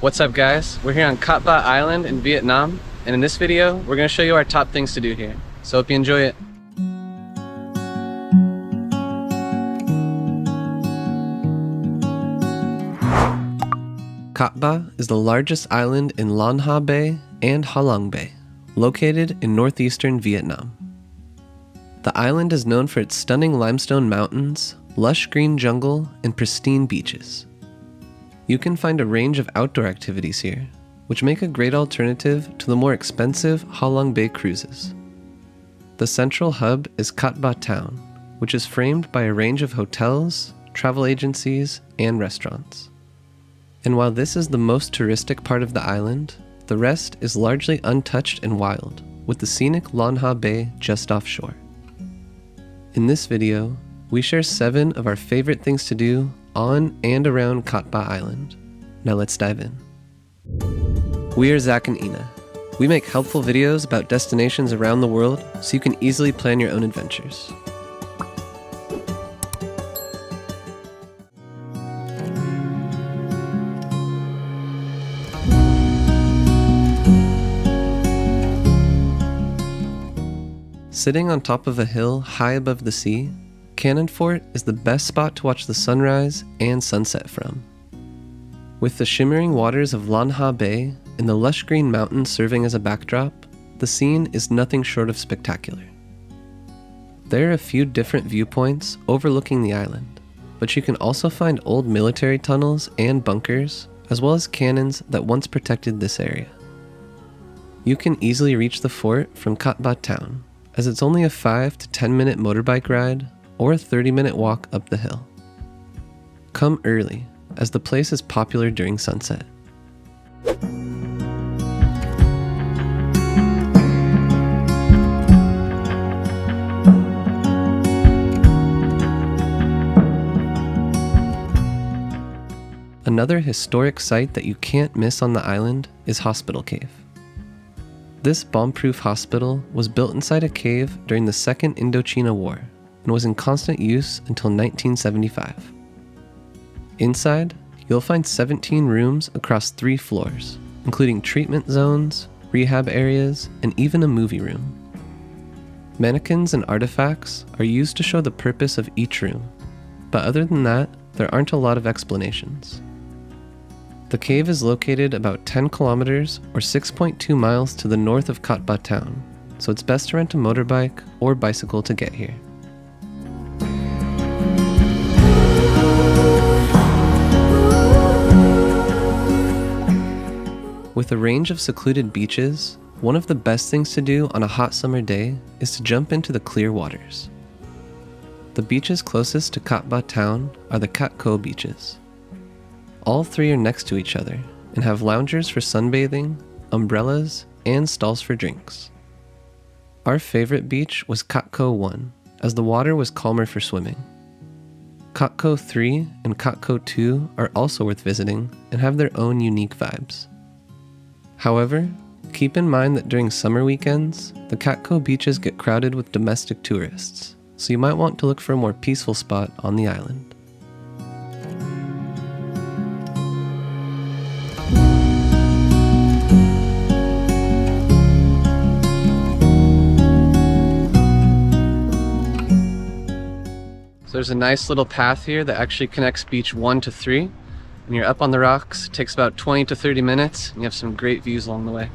What's up guys? We're here on Cát Bà Island in Vietnam, and in this video, we're going to show you our top things to do here. So hope you enjoy it. Cát Bà is the largest island in Lan Ha Bay and Ha Long Bay, located in northeastern Vietnam. The island is known for its stunning limestone mountains, lush green jungle, and pristine beaches. You can find a range of outdoor activities here, which make a great alternative to the more expensive Ha Long Bay cruises. The central hub is Cát Bà town, which is framed by a range of hotels, travel agencies, and restaurants. And while this is the most touristic part of the island, the rest is largely untouched and wild, with the scenic Lan Ha Bay just offshore. In this video, we share 7 of our favorite things to do on and around Cát Bà Island. Now let's dive in. We are Zac and Ine. We make helpful videos about destinations around the world so you can easily plan your own adventures. Sitting on top of a hill high above the sea, Cannon Fort is the best spot to watch the sunrise and sunset from. With the shimmering waters of Lan Ha Bay and the lush green mountains serving as a backdrop, the scene is nothing short of spectacular. There are a few different viewpoints overlooking the island, but you can also find old military tunnels and bunkers, as well as cannons that once protected this area. You can easily reach the fort from Cát Bà town, as it's only a 5 to 10 minute motorbike ride or a 30-minute walk up the hill. Come early, as the place is popular during sunset. Another historic site that you can't miss on the island is Hospital Cave. This bomb-proof hospital was built inside a cave during the Second Indochina War and was in constant use until 1975. Inside, you'll find 17 rooms across 3 floors, including treatment zones, rehab areas, and even a movie room. Mannequins and artifacts are used to show the purpose of each room, but other than that, there aren't a lot of explanations. The cave is located about 10 kilometers or 6.2 miles to the north of Cát Bà town, so it's best to rent a motorbike or bicycle to get here. With a range of secluded beaches, one of the best things to do on a hot summer day is to jump into the clear waters. The beaches closest to Cát Bà town are the Cat Co beaches. All 3 are next to each other and have loungers for sunbathing, umbrellas, and stalls for drinks. Our favorite beach was Cat Co 1, as the water was calmer for swimming. Cat Co 3 and Cat Co 2 are also worth visiting and have their own unique vibes. However, keep in mind that during summer weekends, the Cat Co beaches get crowded with domestic tourists, so you might want to look for a more peaceful spot on the island. So there's a nice little path here that actually connects beach 1 to 3. And you're up on the rocks. It takes about 20 to 30 minutes, and you have some great views along the way.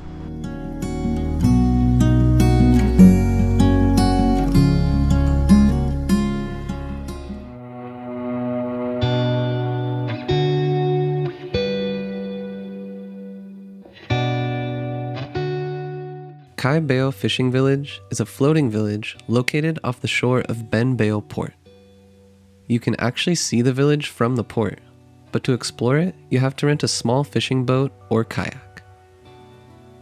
Cai Beo Fishing Village is a floating village located off the shore of Ben Beo Port. You can actually see the village from the port, but to explore it, you have to rent a small fishing boat or kayak.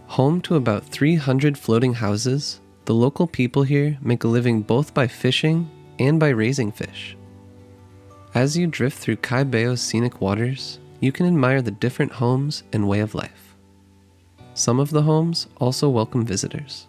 Home to about 300 floating houses, the local people here make a living both by fishing and by raising fish. As you drift through Cai Beo's scenic waters, you can admire the different homes and way of life. Some of the homes also welcome visitors.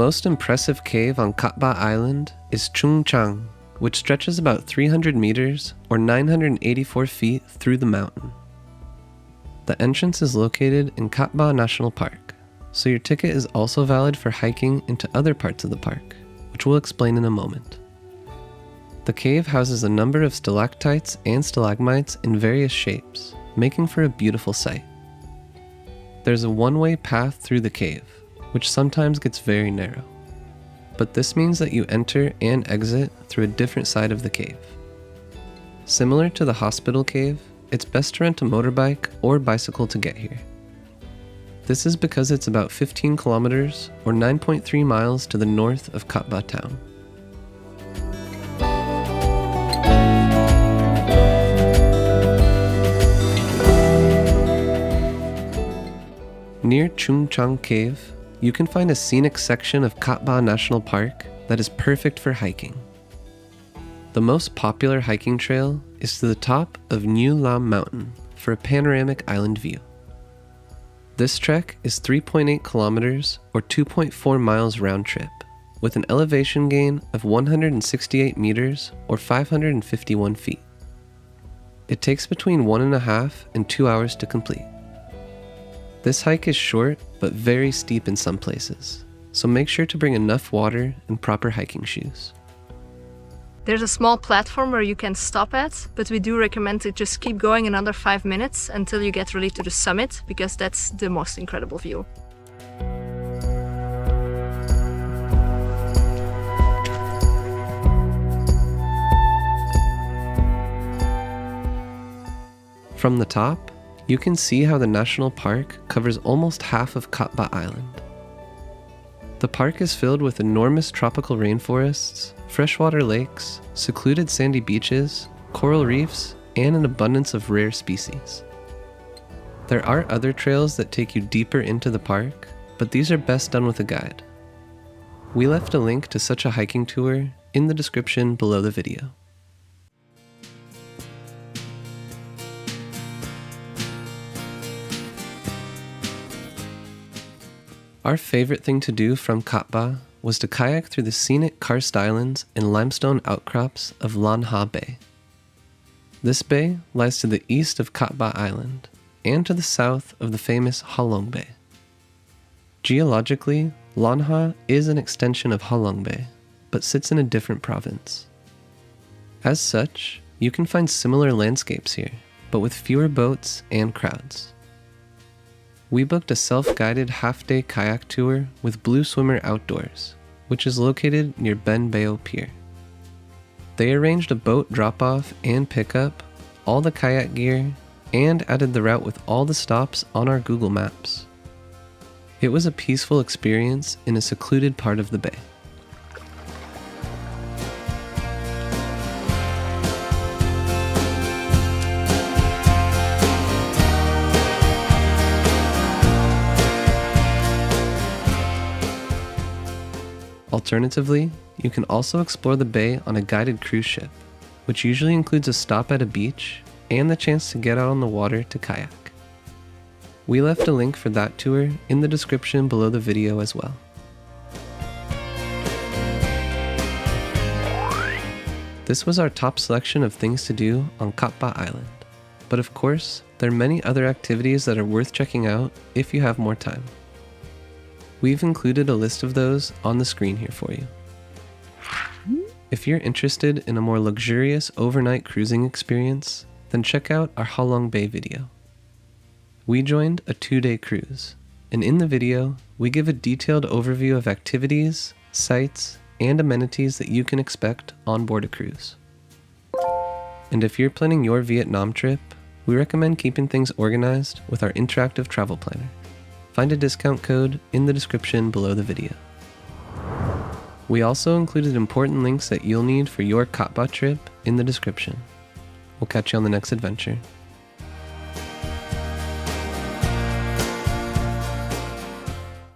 most impressive cave on Cát Bà Island is Trang, which stretches about 300 meters or 984 feet through the mountain. The entrance is located in Cát Bà National Park, so your ticket is also valid for hiking into other parts of the park, which we'll explain in a moment. The cave houses a number of stalactites and stalagmites in various shapes, making for a beautiful sight. There's a one-way path through the cave, which sometimes gets very narrow, but this means that you enter and exit through a different side of the cave. Similar to the hospital cave, it's best to rent a motorbike or bicycle to get here. This is because it's about 15 kilometers or 9.3 miles to the north of Cát Bà town. Near Trang Cave, you can find a scenic section of Cát Bà National Park that is perfect for hiking. The most popular hiking trail is to the top of New Lam Mountain for a panoramic island view. This trek is 3.8 kilometers or 2.4 miles round trip, with an elevation gain of 168 meters or 551 feet. It takes between 1.5 and 2 hours to complete. This hike is short but very steep in some places, so make sure to bring enough water and proper hiking shoes. There's a small platform where you can stop at, but we do recommend to just keep going another 5 minutes until you get really to the summit, because that's the most incredible view. From the top, you can see how the national park covers almost half of Cát Bà Island. The park is filled with enormous tropical rainforests, freshwater lakes, secluded sandy beaches, coral reefs, and an abundance of rare species. There are other trails that take you deeper into the park, but these are best done with a guide. We left a link to such a hiking tour in the description below the video. Our favorite thing to do from Cát Bà was to kayak through the scenic karst islands and limestone outcrops of Lan Ha Bay. This bay lies to the east of Cát Bà Island and to the south of the famous Halong Bay. Geologically, Lan Ha is an extension of Halong Bay, but sits in a different province. As such, you can find similar landscapes here, but with fewer boats and crowds. We booked a self-guided half-day kayak tour with Blue Swimmer Outdoors, which is located near Cai Beo Pier. They arranged a boat drop-off and pickup, all the kayak gear, and added the route with all the stops on our Google Maps. It was a peaceful experience in a secluded part of the bay. Alternatively, you can also explore the bay on a guided cruise ship, which usually includes a stop at a beach and the chance to get out on the water to kayak. We left a link for that tour in the description below the video as well. This was our top selection of things to do on Cát Bà Island, but of course, there are many other activities that are worth checking out if you have more time. We've included a list of those on the screen here for you. If you're interested in a more luxurious overnight cruising experience, then check out our Halong Bay video. We joined a 2-day cruise, and in the video, we give a detailed overview of activities, sites, and amenities that you can expect on board a cruise. And if you're planning your Vietnam trip, we recommend keeping things organized with our interactive travel planner. Find a discount code in the description below the video. We also included important links that you'll need for your Cát Bà trip in the description. We'll catch you on the next adventure.